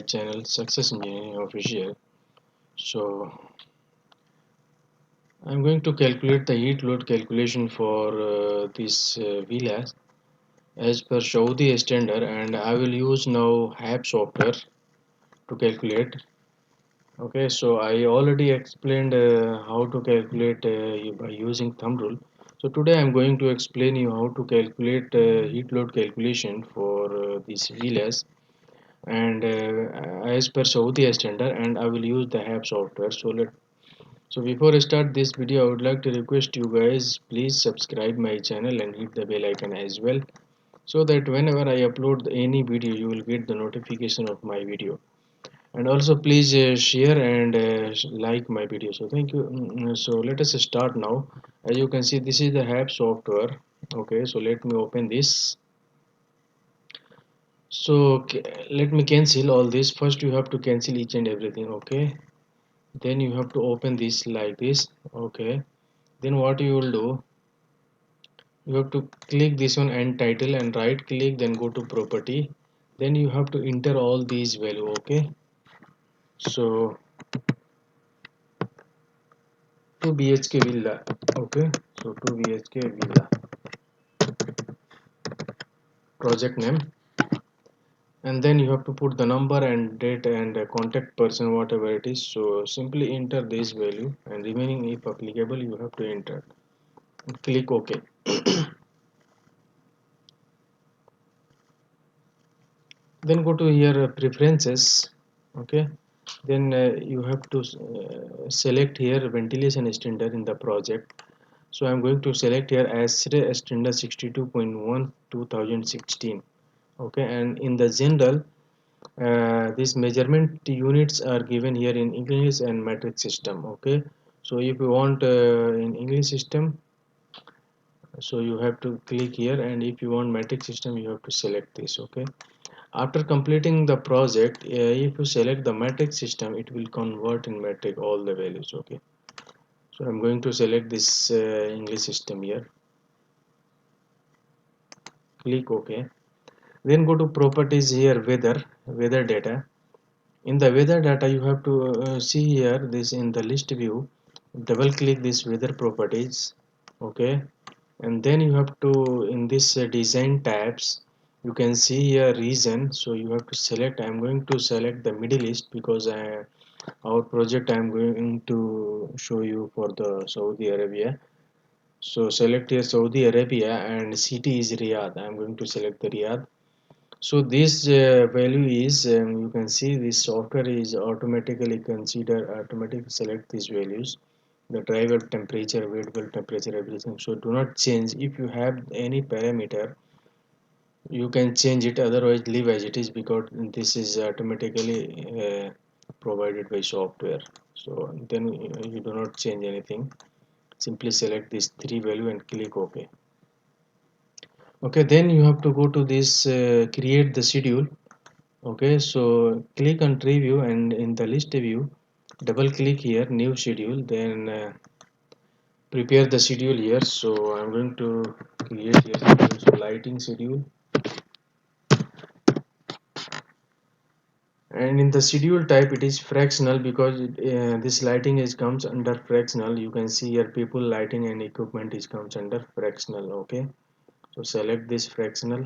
channel Success Engineering Official. So I'm going to calculate the heat load calculation for this villas as per Saudi standard, and I will use now HAB software to calculate. Okay, so I already explained how to calculate by using thumb rule. So today I'm going to explain you how to calculate heat load calculation for these villas and as per Saudi standard, and I will use the HAB software. So before I start this video, I would like to request you guys please subscribe my channel and hit the bell icon as well, so that whenever I upload any video you will get the notification of my video. And also please share and like my video. So thank you. So let us start now. As you can see, this is the HAB software. Okay, so let me open this. So let me cancel all this. First you have to cancel each and everything. Okay, then you have to open this like this. Okay, then what you will do, you have to click this one and title and right click, then go to property, then you have to enter all these value. Okay, so 2 BHK villa. Okay, so 2 BHK villa, project name, and then you have to put the number and date and contact person, whatever it is. So simply enter this value, and remaining if applicable you have to enter. Click OK. Then go to here preferences. Okay, then you have to select here ventilation standard in the project. So I'm going to select here as standard 62.1 2016. Okay, and in the general these measurement units are given here in English and metric system. Okay, so if you want in English system, so you have to click here, and if you want metric system you have to select this. Okay, after completing the project, if you select the metric system it will convert in metric all the values. Okay, so I'm going to select this English system here, click OK. Then go to properties here, weather data. In the weather data you have to see here this in the list view, double click this weather properties. Okay, and then you have to in this design tabs you can see here region, so you have to select. I'm going to select the Middle East because our project I'm going to show you for the Saudi Arabia. So select here Saudi Arabia and city is Riyadh. I'm going to select the Riyadh. So this value is you can see this software is automatically select these values, the dry bulb temperature, wet bulb temperature, everything. So do not change. If you have any parameter you can change it, otherwise leave as it is, because this is automatically provided by software. So then you do not change anything, simply select this three value and click OK. Okay, then you have to go to this create the schedule. Okay, so click on tree view, and in the list view double click here new schedule, then prepare the schedule here. So I'm going to create here schedule. So lighting schedule, and in the schedule type it is fractional because this lighting is comes under fractional. You can see here people, lighting and equipment is comes under fractional. Okay, so select this fractional,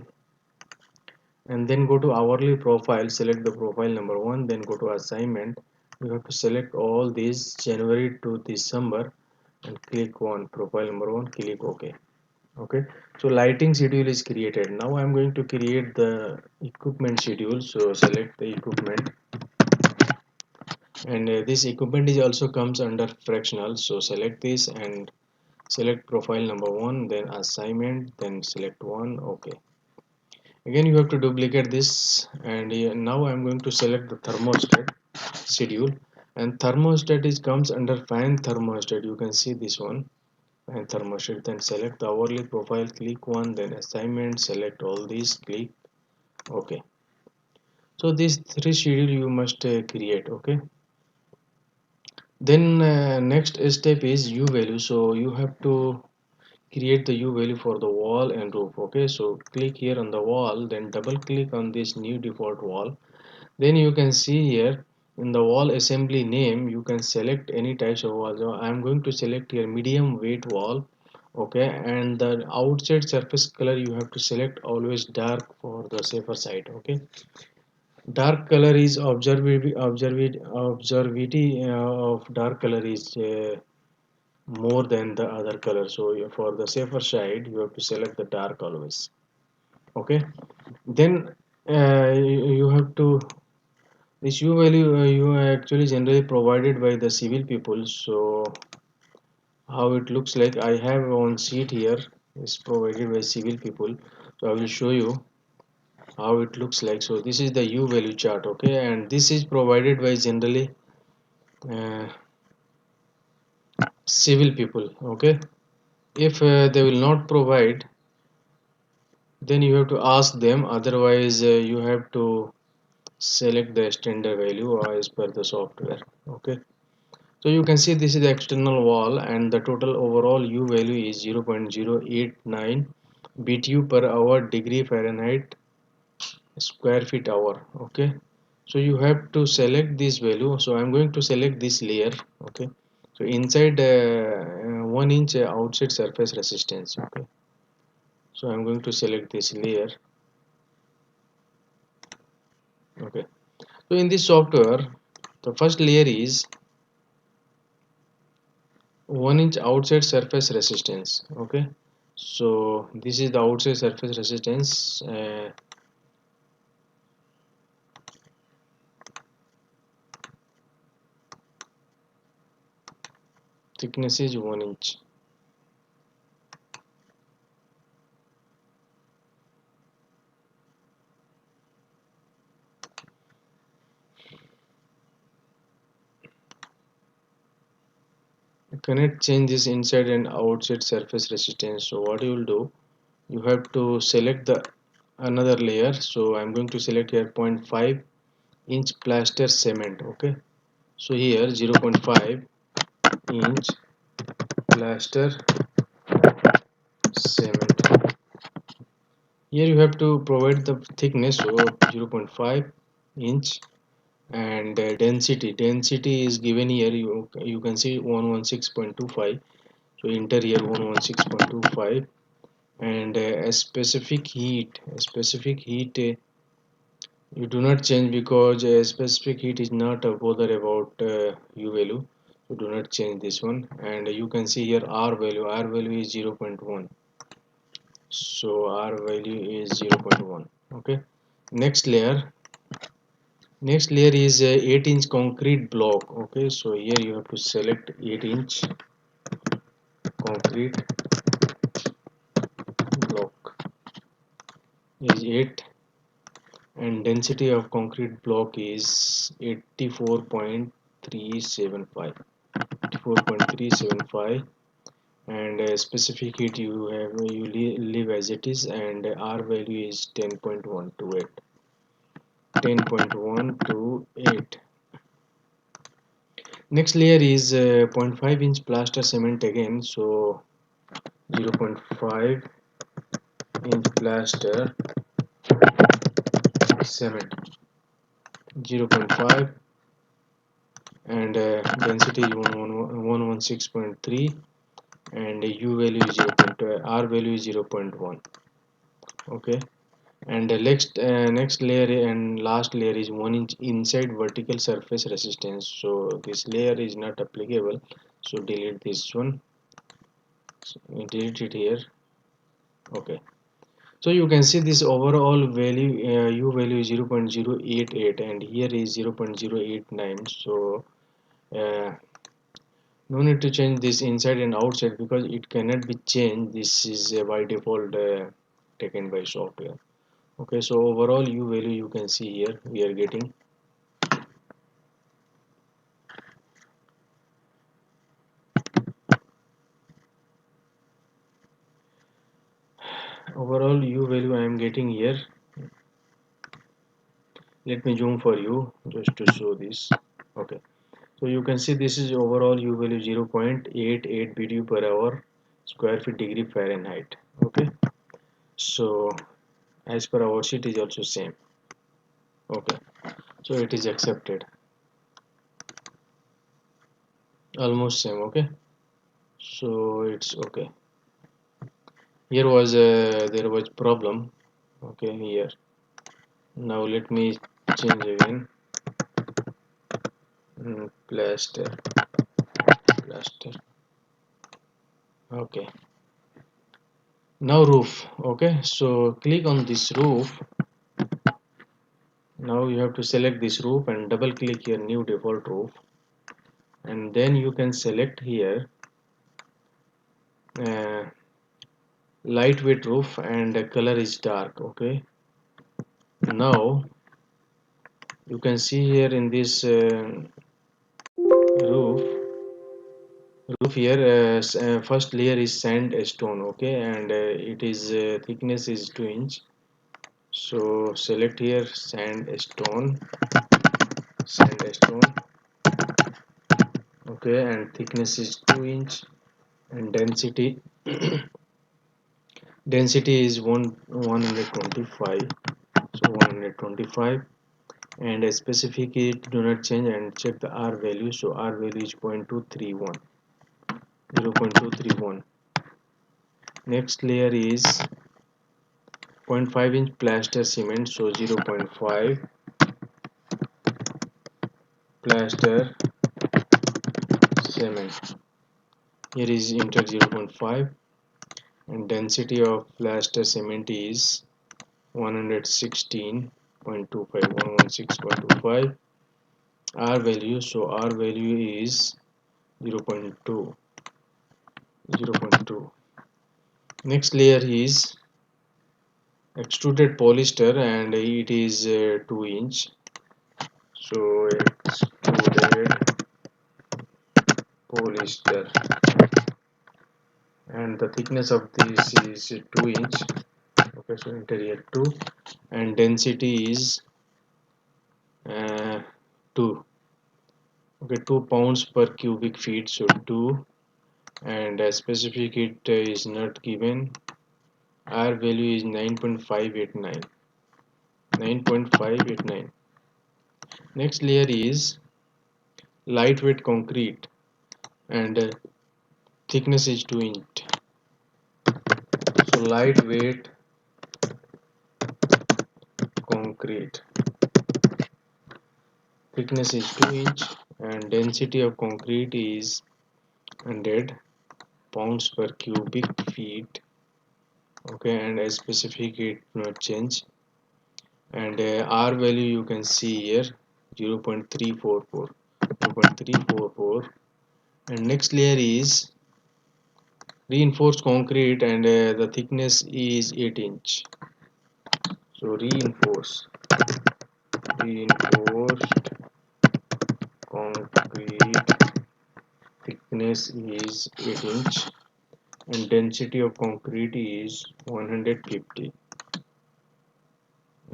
and then go to hourly profile, select the profile number one, then go to assignment. You have to select all these January to December and click one profile number one, click OK. Okay, so lighting schedule is created. Now I'm going to create the equipment schedule. So select the equipment, and this equipment is also comes under fractional. So select this and select profile number one, then assignment, then select one. Okay, again you have to duplicate this, and now I'm going to select the thermostat schedule, and thermostat is comes under fan thermostat. You can see this one, fan thermostat. Then select the hourly profile, click one, then assignment, select all these, click OK. So these three schedule you must create. Okay, then next step is u value. So you have to create the u value for the wall and roof. Okay, so click here on the wall, then double click on this new default wall, Then you can see here in the wall assembly name you can select any types of wall. So I am going to select here medium weight wall. Okay, and the outside surface color you have to select always dark for the safer side. Okay, dark color is observability of dark color is more than the other color, so for the safer side you have to select the dark always. Okay, then you have to this u value you are actually generally provided by the civil people. So how it looks like, I have one sheet here is provided by civil people, so I will show you how it looks like. So this is the u value chart. Okay, and this is provided by generally uh, civil people. Okay, if they will not provide, then you have to ask them, otherwise you have to select the standard value as per the software. Okay, so you can see this is the external wall and the total overall u value is 0.089 btu per hour degree Fahrenheit square feet hour. Okay, so you have to select this value, so I'm going to select this layer. Okay, so inside 1 inch outside surface resistance. Okay, so I'm going to select this layer. Okay, so in this software the first layer is 1 inch outside surface resistance. Okay, so this is the outside surface resistance. Thickness is 1 inch. You cannot change this inside and outside surface resistance, so what you will do, you have to select the another layer. So I'm going to select here 0.5 inch plaster cement. Okay, so here 0.5 inch plaster cement. Here you have to provide the thickness, so 0.5 inch, and density is given here. You can see 116.25, so enter here 116.25. And a specific heat you do not change, because a specific heat is not a bother about u value, so do not change this one. And you can see here r value is 0.1, so r value is 0.1. Okay, next layer next layer is 8-inch concrete block. Okay, so here you have to select 8-inch concrete block is 8, and density of concrete block is 84.375. 84.375, and specific heat you leave as it is, and r value is 10.128. 10.128. Next layer is 0.5 inch plaster cement again, so 0.5 inch plaster cement, 0.5, and density is 116.3, and u value is 0. R value is 0.1. Okay, and the next layer and last layer is 1 inch inside vertical surface resistance, so this layer is not applicable, so delete this one. So delete it here. Okay, so you can see this overall value, u value is 0.088, and here is 0.089. So uh, no need to change this inside and outside, because it cannot be changed. This is by default taken by software. Okay, so overall u value you can see here we are getting overall u value I am getting here. Let me zoom for you just to show this. Okay, so you can see this is overall u value 0.88 btu per hour square feet degree Fahrenheit. Okay, so as per our sheet is also same. Okay, So it is accepted, almost same. Okay, so it's okay. Here was there was problem. Okay, here. Now let me change again. Plaster, plaster. Okay, now roof. Okay, so click on this roof. Now you have to select this roof and double click your new default roof, and then you can select here uh, lightweight roof, and the color is dark. Okay, now you can see here in this roof here, first layer is sandstone. Okay, and it is thickness is 2 inch. So select here sandstone. Okay, and thickness is 2 inch, and density is 125. So 125, and a specific it do not change, and check the R value. So R value is 0.231. 0.231. Next layer is 0.5 inch plaster cement. So 0.5 plaster cement. Here is enter 0.5, and density of plaster cement is 116.25. 116.25. R value. So R value is 0.2. 0.2. Next layer is extruded polyester, and it is 2 inch. So extruded polyester, and the thickness of this is 2 inch. Okay, so enter here 2, and density is 2. Okay, 2 pounds per cubic feet. So 2, and specific it is not given. R value is 9.589. 9.589. Next layer is lightweight concrete, and thickness is 2 inch. So lightweight concrete, thickness is 2 inch, and density of concrete is 100 pounds per cubic feet. Okay, and as specific it not change, and R value you can see here 0.344. 0.344. And next layer is reinforced concrete, and the thickness is 8 inch. So reinforced concrete, thickness is 8 inch, and density of concrete is 150.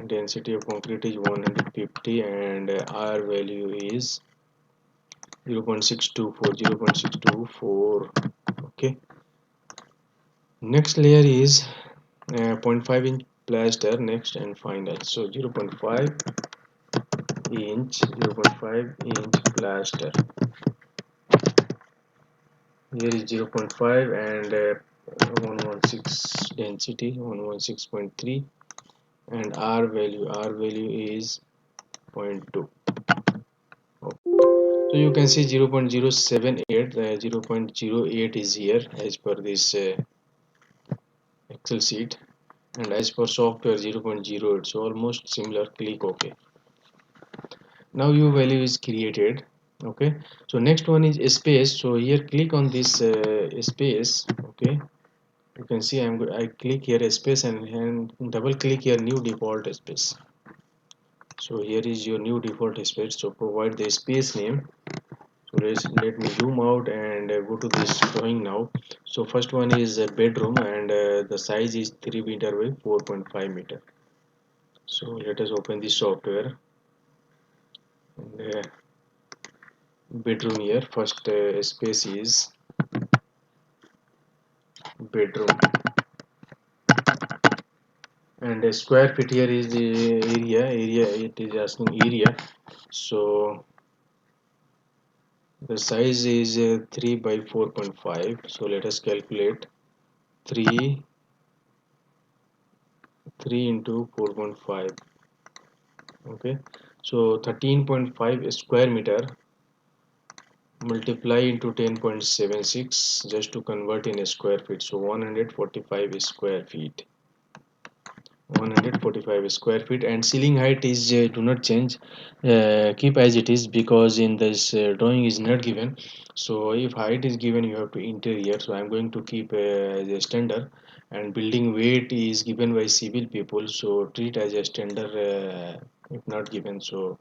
Density of concrete is 150, and R value is 0.624. 0.624. Okay, next layer is 0.5 inch plaster. Next and final. So 0.5 inch, 0.5 inch plaster. Here is 0.5, and 116 density 116.3, and R value is 0.2. Okay. So you can see 0.078. 0.08 is here as per this Excel sheet, and as per software 0.08. So almost similar. Click OK. Now U value is created. Okay, so next one is space. So here click on this space. Okay, you can see I click here space, and double click here new default space. So here is your new default space. So provide the space name. So let me zoom out and go to this drawing now. So first one is a bedroom, and the size is 3 meter by 4.5 meter. So let us open this software, and bedroom here. First space is bedroom, and a square feet here is the area it is asking area. So the size is 3 by 4.5. So let us calculate 3 3 into 4.5. Okay, so 13.5 square meter multiply into 10.76 just to convert in a square feet. So 145 square feet. 145 square feet, and ceiling height is do not change, keep as it is, because in this drawing is not given. So if height is given, you have to interior, so I'm going to keep as a standard. And building weight is given by civil people, so treat as a standard. If not given, so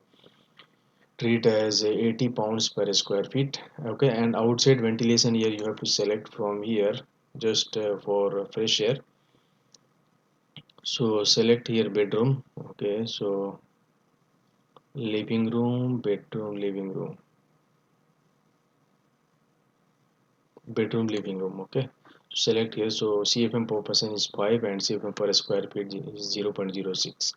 treat as 80 pounds per square feet. Okay, and outside ventilation, here you have to select from here, just for fresh air. So select here bedroom. Okay, so living room, bedroom, living room, bedroom, living room. Okay, select here. So CFM per person is 5 and CFM per square feet is 0.06.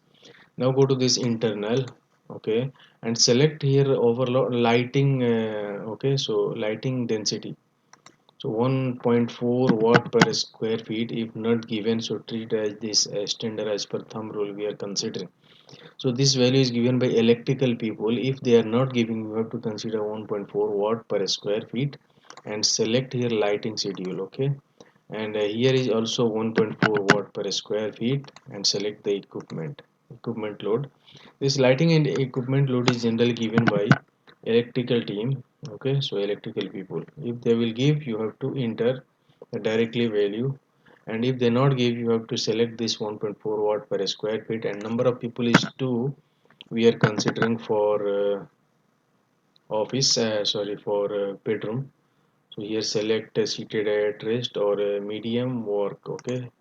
Now go to this internal. Okay, and select here overload lighting. Okay, so lighting density. So 1.4 watt per square feet. If not given, so treat as this standard as per thumb rule we are considering. So this value is given by electrical people. If they are not giving, you have to consider 1.4 watt per square feet and select here lighting schedule. Okay, and here is also 1.4 watt per square feet and select the equipment load. This lighting and equipment load is generally given by electrical team. Okay, so electrical people, if they will give, you have to enter the directly value, and if they not give, you have to select this 1.4 watt per square feet, and number of people is 2 we are considering for office, sorry, for bedroom. So here select seated at rest or medium work. Okay,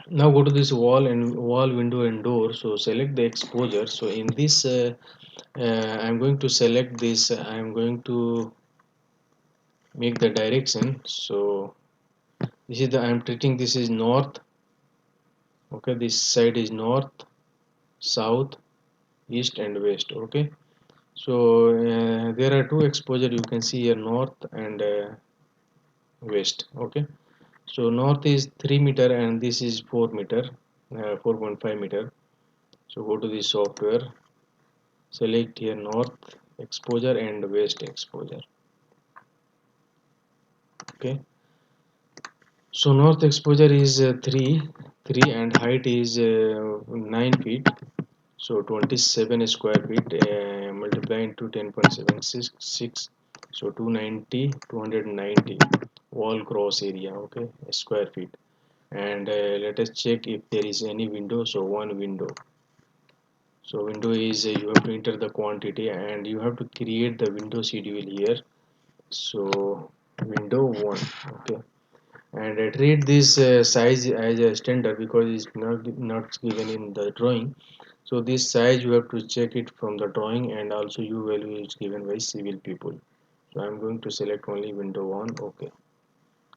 now go to this wall and wall, window and door. So select the exposure. So in this I'm going to select this, I'm going to make the direction. So this is the, I'm treating this is north. Okay, this side is north, south, east and west. Okay, so there are two exposure, you can see here, north and west. Okay, so north is 3 meter and this is 4 meter, 4.5 meter. So go to the software, select here north exposure and west exposure. Okay, so north exposure is 3 and height is 9 feet. So 27 square feet multiply into 10.76, so 290 wall cross area. Okay, square feet. And let us check if there is any window. So one window. So window is you have to enter the quantity and you have to create the window schedule here. So window 1. Okay, and treat this size as a standard because it's not given in the drawing. So this size you have to check it from the drawing, and also u value is given by civil people. So I'm going to select only window 1. Okay,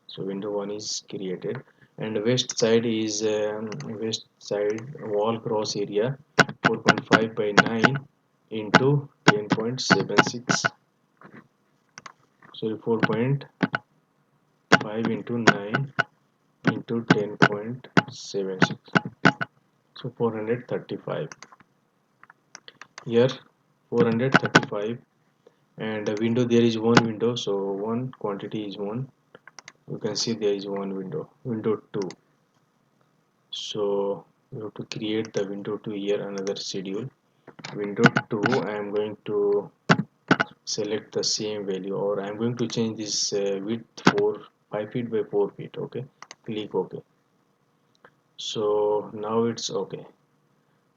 so window 1 is created, and west side is west side wall cross area 4.5 by 9 into 10.76, sorry, 4.5 into 9 into 10.76, so 435 here, 435. And a window, there is one window, so one quantity is 1. You can see there is one window, window 2. So you have to create the window 2 here, another schedule. Window 2, I am going to select the same value, or I am going to change this width for 5 feet by 4 feet. Okay, click OK. So now it's okay.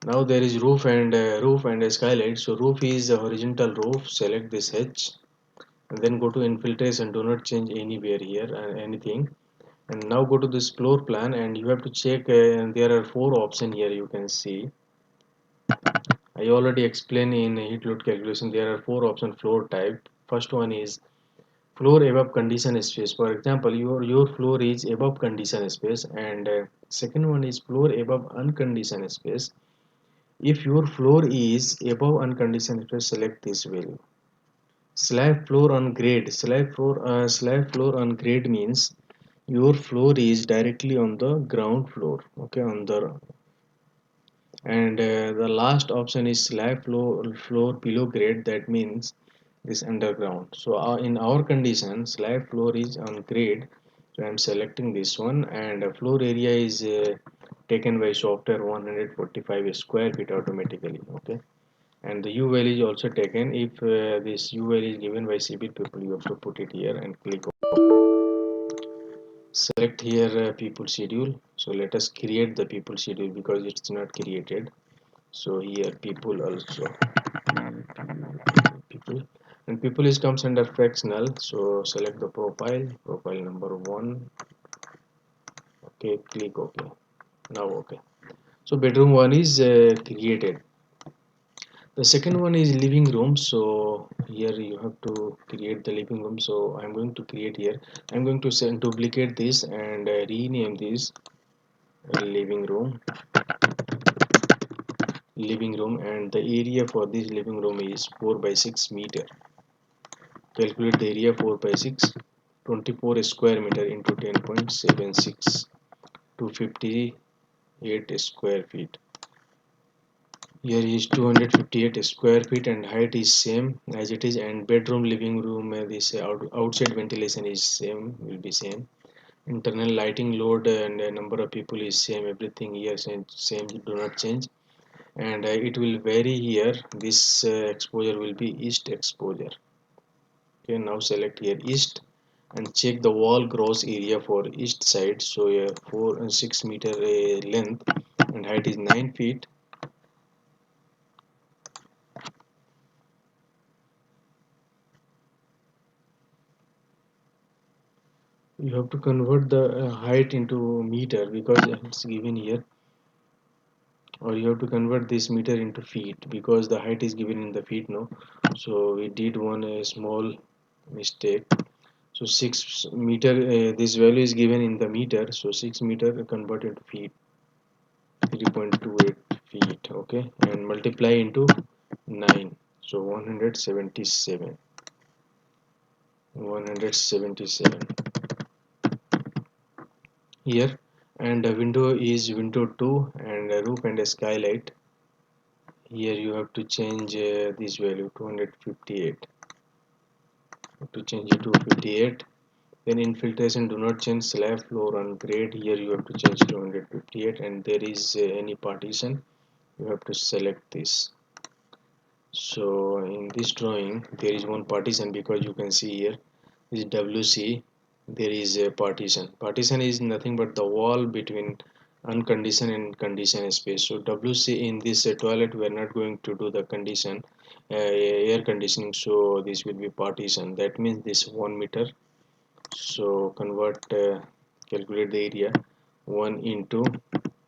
Now there is roof and a skylight. So roof is a horizontal roof, select this H and then go to infiltration, do not change anywhere here anything. And now go to this floor plan and you have to check, and there are 4 options here, you can see. I already explained in heat load calculation, there are 4 options floor type. First one is floor above condition space. For example, your floor is above condition space, and second one is floor above unconditioned space. If your floor is above unconditioned space, select this value. Slab floor on grade. Slab floor on grade means your floor is directly on the ground floor. Okay, on the and the last option is slab floor below grade. That means this underground. So in our condition, slab floor is on grade. So I'm selecting this one, and floor area is taken by software 145 square feet automatically. Okay, and the U value is also taken. If this U value is given by CB people, you have to put it here and click OK. Select here people schedule. So let us create the people schedule because it's not created. So here people also people, and people is comes under fractional. So select the profile number 1. Okay, click OK. Now OK. So bedroom 1 is created. The second one is living room. So here you have to create the living room. So I'm going to create here. I'm going to send duplicate this and rename this living room, and the area for this living room is 4 by 6 meter. Calculate the area 4 by 6, 24 square meter into 10.76, 258 square feet. Here is 258 square feet, and height is same as it is, and bedroom living room this outside ventilation is same, will be same. Internal lighting load and number of people is same, everything here same, do not change. And it will vary here. This exposure will be east exposure. Okay, now select here east and check the wall gross area for east side. So 4 and 6 meter length, and height is 9 feet. You have to convert the height into meter because it's given here, or you have to convert this meter into feet because the height is given in the feet. No, so we did one small mistake. So 6 meter, this value is given in the meter, so 6 meter convert into feet, 3.28 feet. Okay, and multiply into 9, so 177 here. And the window is window 2, and a roof and a skylight. Here you have to change this value 258, to change it to 58. Then infiltration, do not change slab floor on grade. Here you have to change 258, and there is any partition, you have to select this. So in this drawing there is one partition because you can see here is WC. There is a partition is nothing but the wall between unconditioned and conditioned space. So WC in this toilet we are not going to do the condition air conditioning, so this will be partition. That means this 1 meter. So convert calculate the area 1 into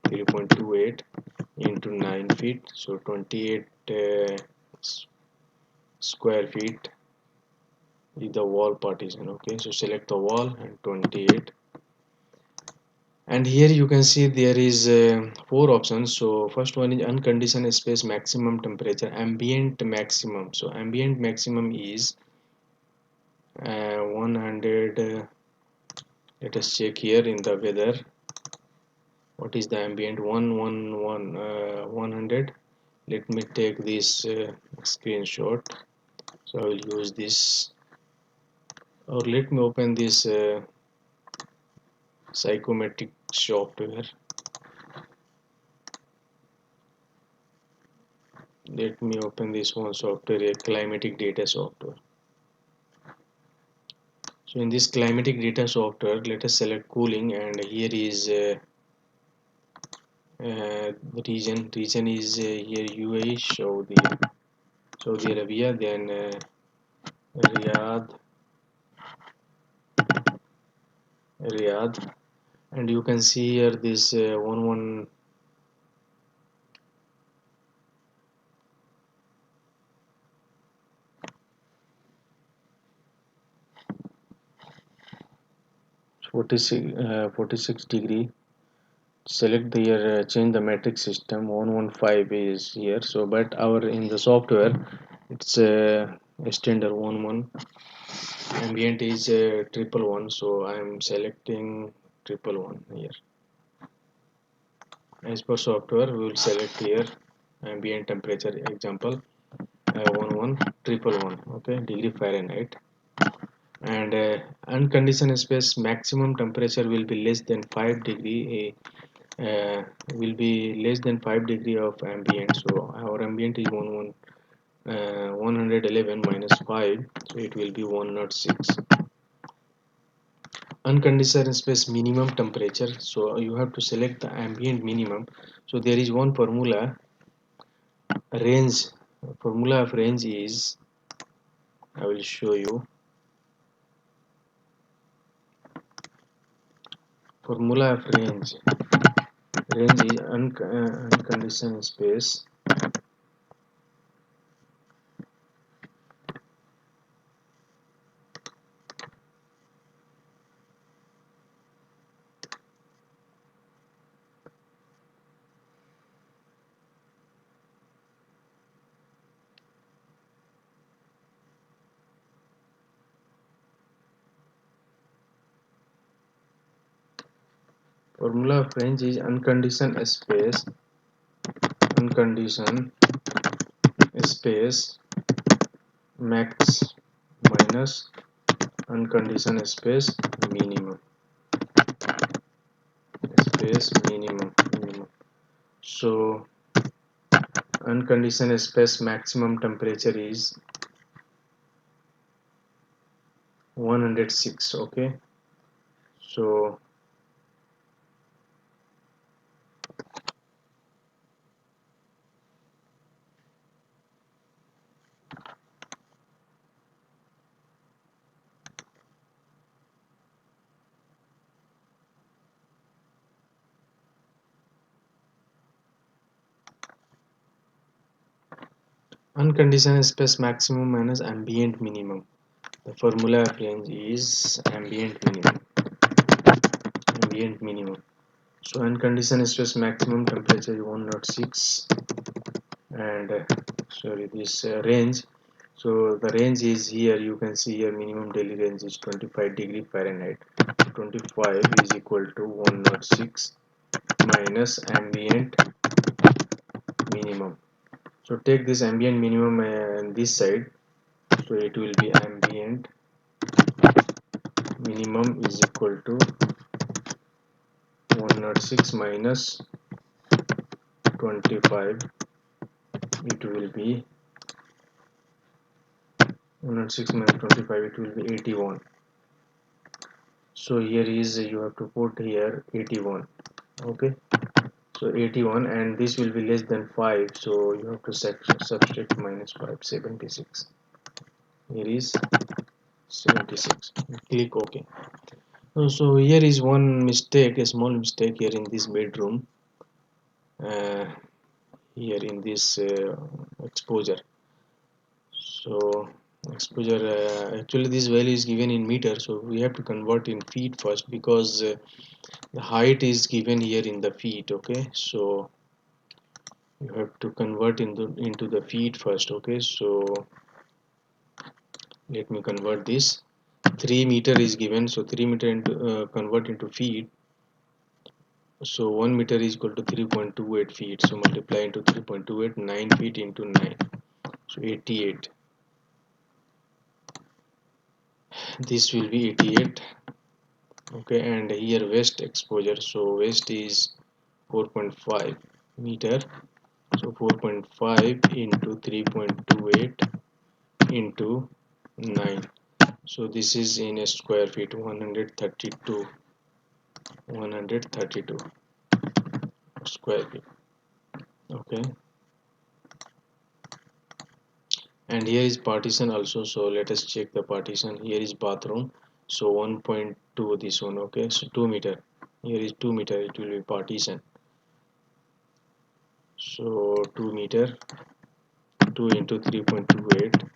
3.28 into 9 feet, so 28 square feet is the wall partition. Okay, so select the wall and 28, and here you can see there is 4 options. So first one is unconditioned space maximum temperature, ambient maximum. So ambient maximum is 100. Let us check here in the weather what is the ambient. 100. Let me take this screenshot. So I will use this, or let me open this psychometric software. Let me open this one software, a climatic data software. So in this climatic data software, let us select cooling, and here is region is here UAE, Saudi Arabia, then Riyadh, Riyadh, and you can see here this one 46 degree. Select the here, change the metric system. 115 is here, so but our in the software it's extender 11. Ambient is triple one, so I am selecting triple one here. As per software, we will select here ambient temperature example 11 triple one, okay, degree Fahrenheit. And unconditioned space maximum temperature will be less than 5 degree, will be less than 5 degree of ambient. So our ambient is 111 minus 5, so it will be 106. Unconditioned space minimum temperature, so you have to select the ambient minimum. So there is one formula, range. Formula of range is, I will show you. Formula of range is unconditioned space formula of range is unconditioned space max minus unconditioned space minimum. So unconditioned space maximum temperature is 106, okay. So unconditioned space maximum minus ambient minimum. The formula of range is ambient minimum. So unconditioned stress maximum temperature is 106, and sorry, this range. So the range is here. You can see here minimum daily range is 25 degree Fahrenheit. 25 is equal to 106 minus ambient minimum. So take this ambient minimum on this side. So it will be ambient minimum is equal to 106 minus 25. It will be 106 minus 25, it will be 81. So here is, you have to put here 81, okay. So 81, and this will be less than 5, so you have to subtract minus 5, 76. Here is 76. Click OK. So here is one mistake, a small mistake here in this bedroom, uh, here in this exposure. So exposure, actually this value is given in meter, so we have to convert in feet first, because the height is given here in the feet, okay. So you have to convert into the feet first, okay. So let me convert this. 3 meter is given, so 3 meter into convert into feet. So 1 meter is equal to 3.28 feet, so multiply into 3.28, 9 feet into 9, so 88. This will be 88, okay. And here west exposure, so west is 4.5 meter, so 4.5 into 3.28 into 9, so this is in a square feet, 132 square feet, okay. And here is partition also, so let us check the partition. Here is bathroom, so 1.2 this one, okay. So 2 meter, here is 2 meter, it will be partition. So 2 meter, 2 into 3.28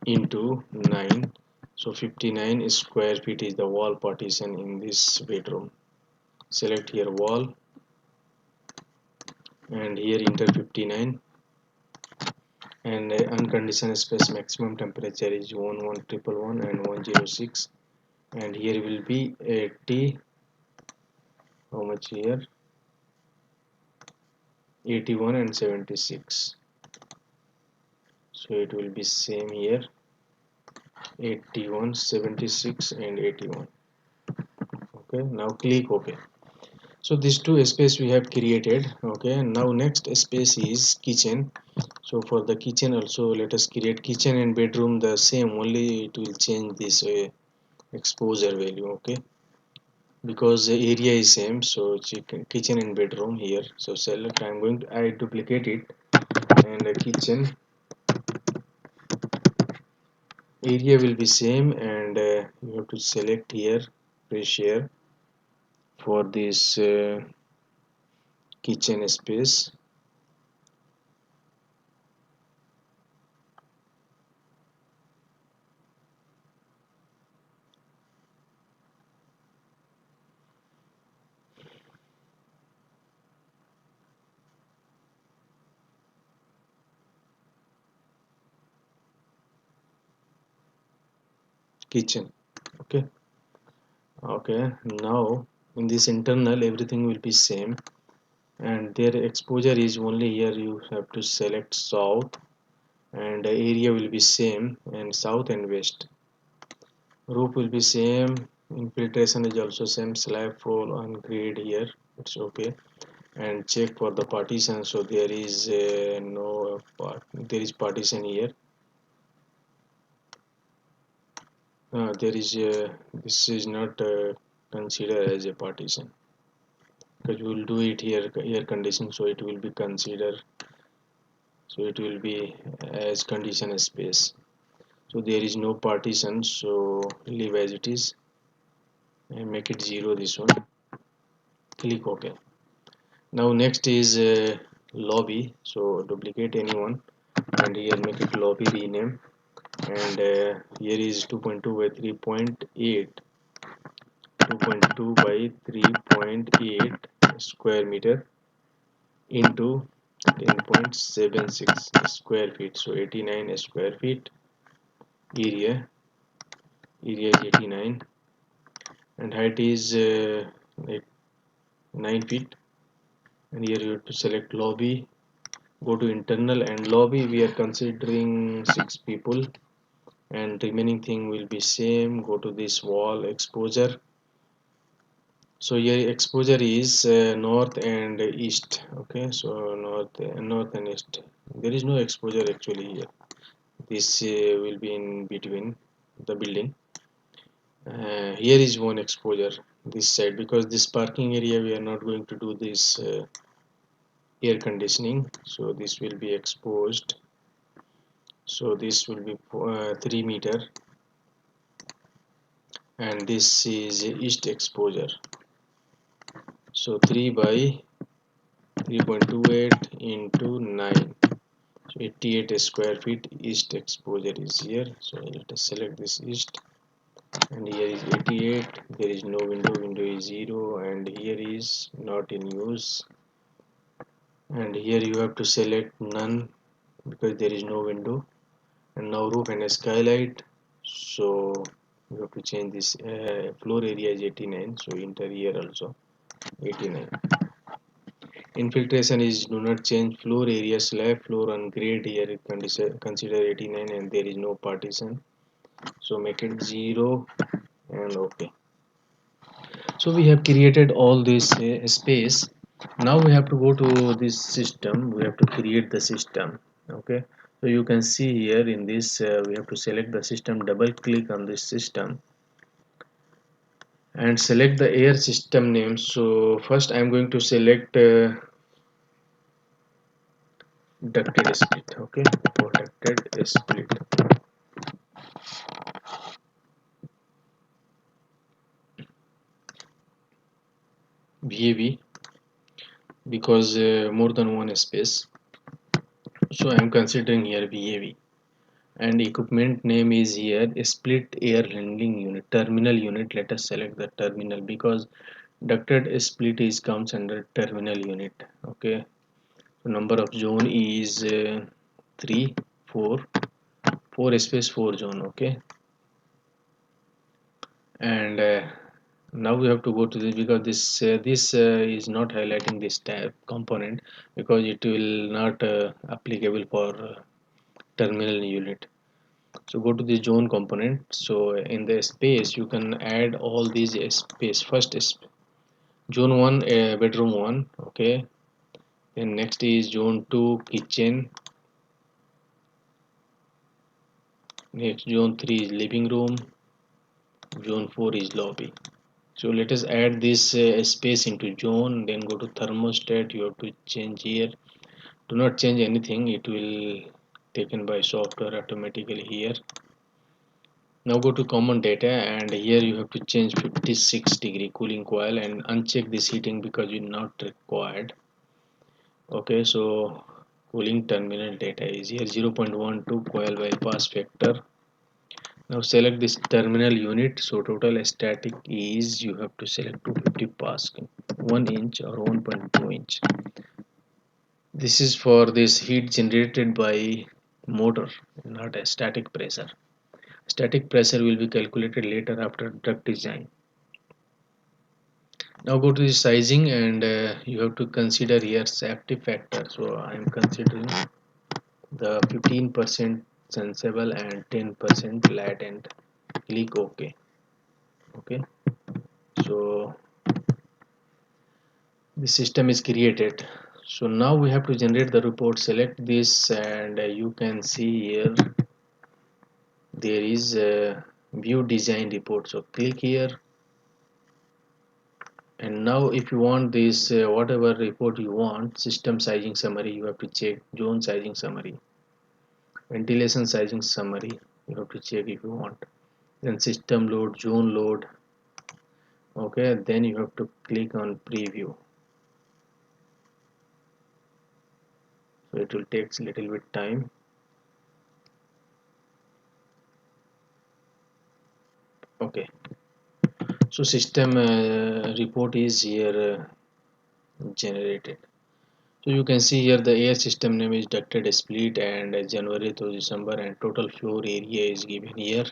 into 9, So 59 square feet is the wall partition in this bedroom. Select here wall and here enter 59, and unconditional space maximum temperature is 11111 and 106, and here will be 80, how much here, 81 and 76. So it will be same here, 81, 76 and 81. Okay, now click OK. So these two space we have created. Okay, now next space is kitchen. So for the kitchen also let us create kitchen and bedroom the same, only it will change this exposure value. Okay, because the area is same, so kitchen and bedroom here. So select, I'm going to I duplicate it, and the kitchen area will be same, and you have to select here, press here for this kitchen space. Kitchen. Okay, okay, now in this internal everything will be same, and their exposure is only here, you have to select south, and the area will be same, and south and west. Roof will be same, infiltration is also same, slab floor on grade here, it's okay. And check for the partition, so there is no part, there is partition here. There is this is not considered as a partition, because we will do it here air conditioning, so it will be considered, so it will be as condition space. So there is no partition, so leave as it is and make it 0 this one. Click OK. Now next is lobby, so duplicate anyone and here make it lobby rename, and here is 2.2 by 3.8, 2.2 by 3.8 square meter into 10.76 square feet, so 89 square feet. Area is 89, and height is 9 feet. And here you have to select lobby, go to internal, and lobby we are considering 6 people, and remaining thing will be same. Go to this wall exposure, so here exposure is north and east. Okay, so north and east, there is no exposure actually here, this will be in between the building. Here is one exposure this side, because this parking area we are not going to do this air conditioning, so this will be exposed, so this will be 3 meter, and this is east exposure, so 3 by 3.28 into 9, so 88 square feet east exposure is here. So let us select this east, and here is 88, there is no window is 0, and here is not in use, and here you have to select none because there is no window. And now roof and skylight, so you have to change this floor area is 89, so enter here also 89. Infiltration is do not change, floor area slab floor on grade here consider 89, and there is no partition, so make it 0 and OK. So we have created all this space. Now we have to go to this system, we have to create the system. Okay, so you can see here in this we have to select the system, double click on this system and select the air system name. So first I am going to select ducted split. Okay, protected split, VAV, because more than one space, so I am considering here VAV. and equipment name is here split air handling unit, terminal unit. Let us select the terminal because ducted split is comes under terminal unit. Okay, so number of zone is 3 4 4 space 4 zone. Okay, and now we have to go to this because this is not highlighting this tab component because it will not applicable for terminal unit. So go to the zone component. So in the space you can add all these space. First is zone 1, bedroom 1. Okay, then next is zone 2, kitchen. Next zone 3 is living room. Zone 4 is lobby. So let us add this space into zone, then go to thermostat. You have to change here. Do not change anything, it will taken by software automatically here. Now go to common data, and here you have to change 56-degree cooling coil and uncheck this heating because it's not required. Okay, so cooling terminal data is here 0.12 coil bypass factor. Now select this terminal unit. So total static is you have to select 250 Pascal, 1 inch or 1.2 inch. This is for this heat generated by motor, not a static pressure. Static pressure will be calculated later after duct design. Now go to the sizing, and you have to consider here safety factor. So I am considering the 15% sensible and 10% latent. Click OK. Okay. So the system is created. So now we have to generate the report. Select this, and you can see here there is a view design report. So click here, and now if you want this whatever report you want, system sizing summary, you have to check. Zone sizing summary, ventilation sizing summary, you have to check if you want. Then system load, zone load. Okay, then you have to click on preview. So it will take a little bit time. Okay, so system report is here generated. So you can see here the air system name is ducted split, and January to December, and total floor area is given here,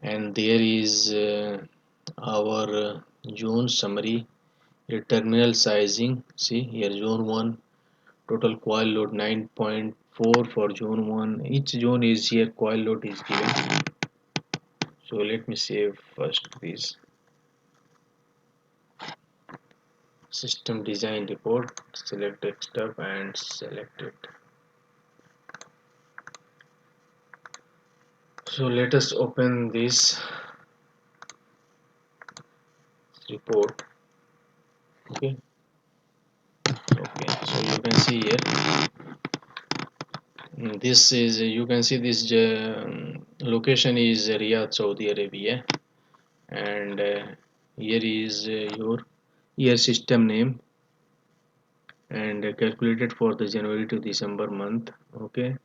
and there is our zone summary, your terminal sizing. See here zone 1 total coil load 9.4 for zone 1. Each zone is here coil load is given. So let me save first this system design report. Select desktop and select it. So let us open this report. Okay, so you can see here, this is you can see this location is Riyadh, Saudi Arabia, and here is your year system name, and calculated for the January to December month. Okay,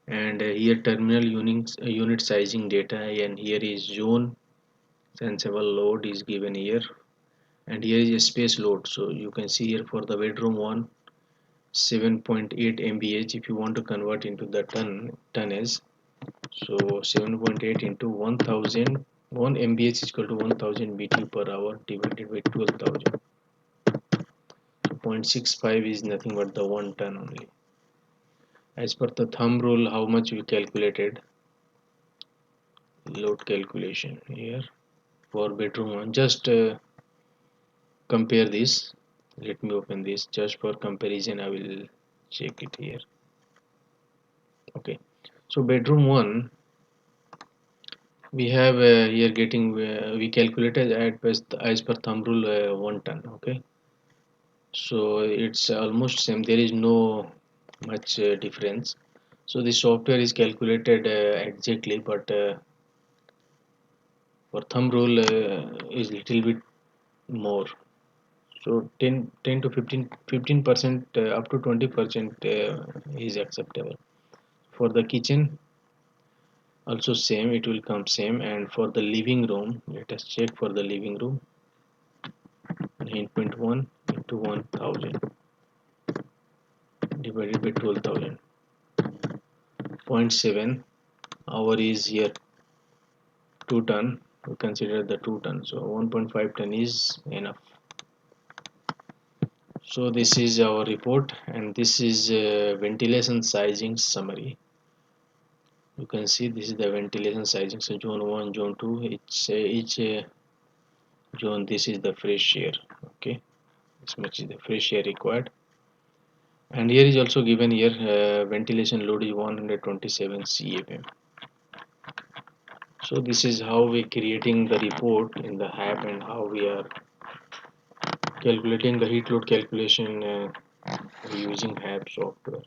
and here terminal unit sizing data, and here is zone sensible load is given here, and here is a space load. So you can see here for the bedroom one 7.8 mph. If you want to convert into the tonnage, so 7.8 into 1000, 1 mph is equal to 1000 bt per hour divided by 12,000. So 0.65 is nothing but the 1 ton only. As per the thumb rule, how much we calculated, load calculation here for bedroom one. Just compare this. Let me open this just for comparison. I will check it here. Okay, so bedroom one we have here getting we calculated at best as per thumb rule 1 ton. Okay, so it's almost same, there is no much difference. So the software is calculated exactly, but for thumb rule is little bit more. So 10 to 15% up to 20% is acceptable. For the kitchen, Also same, it will come same. And for the living room, let us check for the living room. 9.1 into 1000 divided by 12,000. 0.7 hour is here 2 ton. We consider the 2 ton, so 1.5 ton is enough. So this is our report, and this is ventilation sizing summary. You can see this is the ventilation sizing. So zone 1, zone 2, each zone, this is the fresh air. Okay, this much is the fresh air required. And here is also given here ventilation load is 127 CFM. So this is how we creating the report in the app, and how we are calculating the heat load calculation using app software.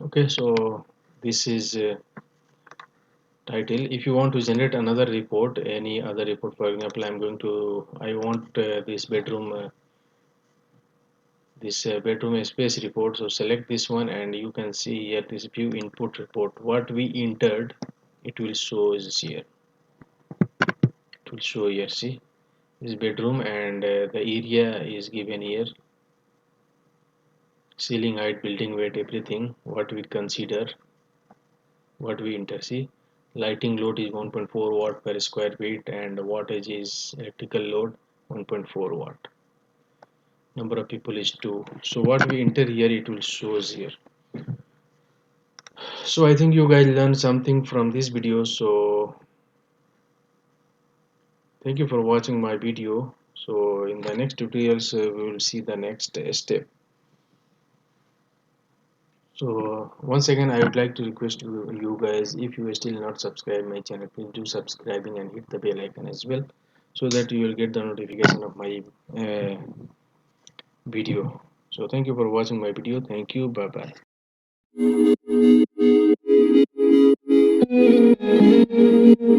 Okay, so this is title. If you want to generate another report, any other report, for example, I want this bedroom space report. So select this one, and you can see here this view input report. What we entered, it will show is here. It will show here. See this bedroom, and the area is given here. Ceiling height, building weight, everything. What we consider, what we enter. See, lighting load is 1.4 watt per square feet, and wattage is electrical load 1.4 watt. Number of people is 2. So what we enter here, it will shows here. So I think you guys learned something from this video. So thank you for watching my video. So in the next tutorials we will see the next step. So once again, I would like to request you guys, if you are still not subscribed my channel, please do subscribing and hit the bell icon as well, so that you will get the notification of my video. So thank you for watching my video. Thank you. Bye bye.